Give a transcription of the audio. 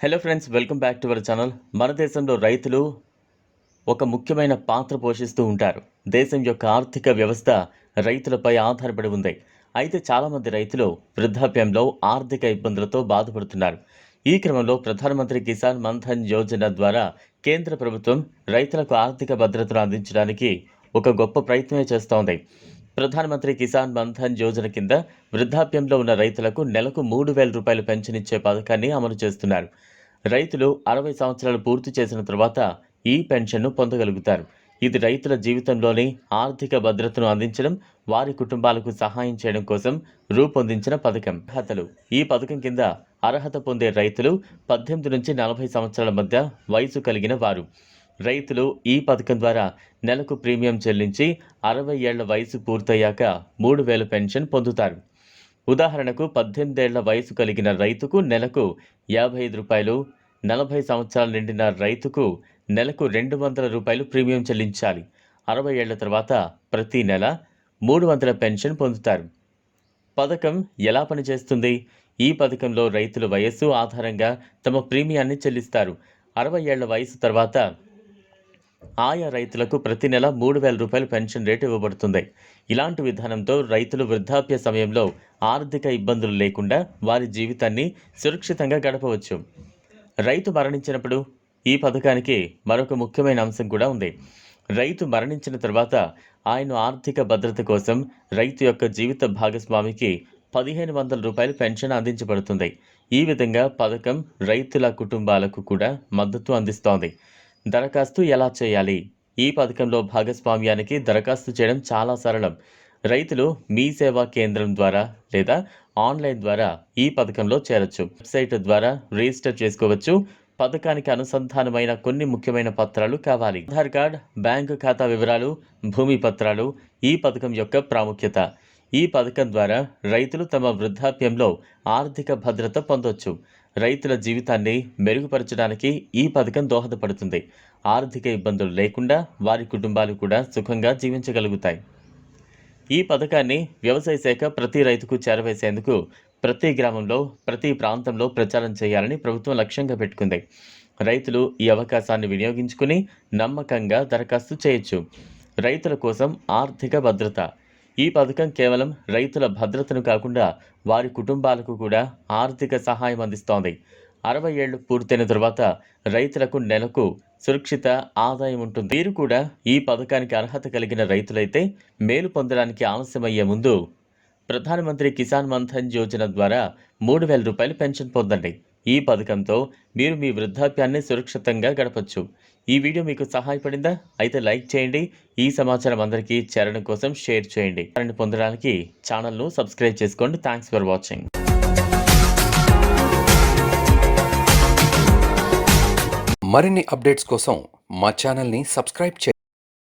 Hello friends, welcome back to our channel. మన దేశంలో రైతులు ఒక ముఖ్యమైన పాత్ర పోషిస్తూ ఉంటారు. దేశం యొక్క ఆర్థిక వ్యవస్థ రైతులపై ఆధారపడి ఉంది. అయితే చాలామంది రైతులు వృద్ధాప్యంలో ఆర్థిక ఇబ్బందులతో బాధపడుతున్నారు. ఈ క్రమంలో ప్రధానమంత్రి కిసాన్ మన్ధన్ యోజన ద్వారా కేంద్ర ప్రభుత్వం రైతులకు ఆర్థిక భద్రతను అందించడానికి ఒక గొప్ప ప్రయత్నమే చేస్తోంది. ప్రధానమంత్రి కిసాన్ మన్ధన్ యోజన కింద వృద్ధాప్యంలో ఉన్న రైతులకు నెలకు 3,000 రూపాయలు పెన్షన్ ఇచ్చే పథకాన్ని అమలు చేస్తున్నారు. రైతులు 60 సంవత్సరాలు పూర్తి చేసిన తర్వాత ఈ పెన్షన్ను పొందగలుగుతారు. ఇది రైతుల జీవితంలోని ఆర్థిక భద్రతను అందించడం, వారి కుటుంబాలకు సహాయం చేయడం కోసం రూపొందించిన పథకం. అర్హతలు: ఈ పథకం కింద అర్హత పొందే రైతులు 18 నుంచి 40 సంవత్సరాల మధ్య వయసు కలిగిన వారు. రైతులు ఈ పథకం ద్వారా నెలకు ప్రీమియం చెల్లించి 60 ఏళ్ల వయసు పూర్తయ్యాక 3,000 పెన్షన్ పొందుతారు. ఉదాహరణకు 18 ఏళ్ల వయసు కలిగిన రైతుకు నెలకు 55 రూపాయలు, 40 సంవత్సరాలు నిండిన రైతుకు నెలకు 200 రూపాయలు ప్రీమియం చెల్లించాలి. 60 ఏళ్ల తర్వాత ప్రతి నెల 300 పెన్షన్ పొందుతారు. పథకం ఎలా పనిచేస్తుంది? ఈ పథకంలో రైతుల వయస్సు ఆధారంగా తమ ప్రీమియాన్ని చెల్లిస్తారు. 60 ఏళ్ల వయసు తర్వాత ఆయా రైతులకు ప్రతి నెల 3,000 రూపాయలు పెన్షన్ రేటు ఇవ్వబడుతుంది. ఇలాంటి విధానంతో రైతులు వృద్ధాప్య సమయంలో ఆర్థిక ఇబ్బందులు లేకుండా వారి జీవితాన్ని సురక్షితంగా గడపవచ్చు. రైతు మరణించినప్పుడు ఈ పథకానికి మరొక ముఖ్యమైన అంశం కూడా ఉంది. రైతు మరణించిన తర్వాత ఆయన ఆర్థిక భద్రత కోసం రైతు యొక్క జీవిత భాగస్వామికి 1,500 రూపాయలు పెన్షన్ అందించబడుతుంది. ఈ విధంగా పథకం రైతుల కుటుంబాలకు కూడా మద్దతు అందిస్తోంది. దరఖాస్తు ఎలా చేయాలి? ఈ పథకంలో భాగస్వామ్యానికి దరఖాస్తు చేయడం చాలా సరళం. రైతులు మీ సేవా కేంద్రం ద్వారా లేదా ఆన్లైన్ ద్వారా ఈ పథకంలో చేరొచ్చు. వెబ్సైట్ ద్వారా రిజిస్టర్ చేసుకోవచ్చు. పథకానికి అనుసంధానమైన కొన్ని ముఖ్యమైన పత్రాలు కావాలి. ఆధార్ కార్డ్, బ్యాంకు ఖాతా వివరాలు, భూమి పత్రాలు. ఈ పథకం యొక్క ప్రాముఖ్యత: ఈ పథకం ద్వారా రైతులు తమ వృద్ధాప్యంలో ఆర్థిక భద్రత పొందొచ్చు. రైతుల జీవితాన్ని మెరుగుపరచడానికి ఈ పథకం దోహదపడుతుంది. ఆర్థిక ఇబ్బందులు లేకుండా వారి కుటుంబాలు కూడా సుఖంగా జీవించగలుగుతాయి. ఈ పథకాన్ని వ్యవసాయ శాఖ ప్రతి రైతుకు చేరవేసేందుకు ప్రతి గ్రామంలో, ప్రతి ప్రాంతంలో ప్రచారం చేయాలని ప్రభుత్వం లక్ష్యంగా పెట్టుకుంది. రైతులు ఈ అవకాశాన్ని వినియోగించుకుని నమ్మకంగా దరఖాస్తు చేయొచ్చు. రైతుల కోసం ఆర్థిక భద్రత: ఈ పథకం కేవలం రైతుల భద్రతను కాకుండా వారి కుటుంబాలకు కూడా ఆర్థిక సహాయం అందిస్తోంది. 60 ఏళ్లు పూర్తయిన తర్వాత రైతులకు నెలకు సురక్షిత ఆదాయం ఉంటుంది. మీరు కూడా ఈ పథకానికి అర్హత కలిగిన రైతులైతే మేలు పొందడానికి ఆలస్యమయ్యే ముందు ప్రధానమంత్రి కిసాన్ మన్ధన్ యోజన ద్వారా 3,000 రూపాయలు పెన్షన్ పొందండి. ఈ పథకంతో మీరు మీ వృద్ధాప్యాన్ని సురక్షితంగా గడపచ్చు. ఈ వీడియో మీకు సహాయపడిందా? అయితే లైక్ చేయండి. ఈ సమాచారం అందరికీ చేరడం కోసం షేర్ చేయండి. దాన్ని పొందడానికి ఛానల్ను సబ్స్క్రైబ్ చేసుకోండి. Thanks for watching. మరిన్ని అప్డేట్స్ కోసం మా ఛానల్ని సబ్స్క్రైబ్ చేయండి.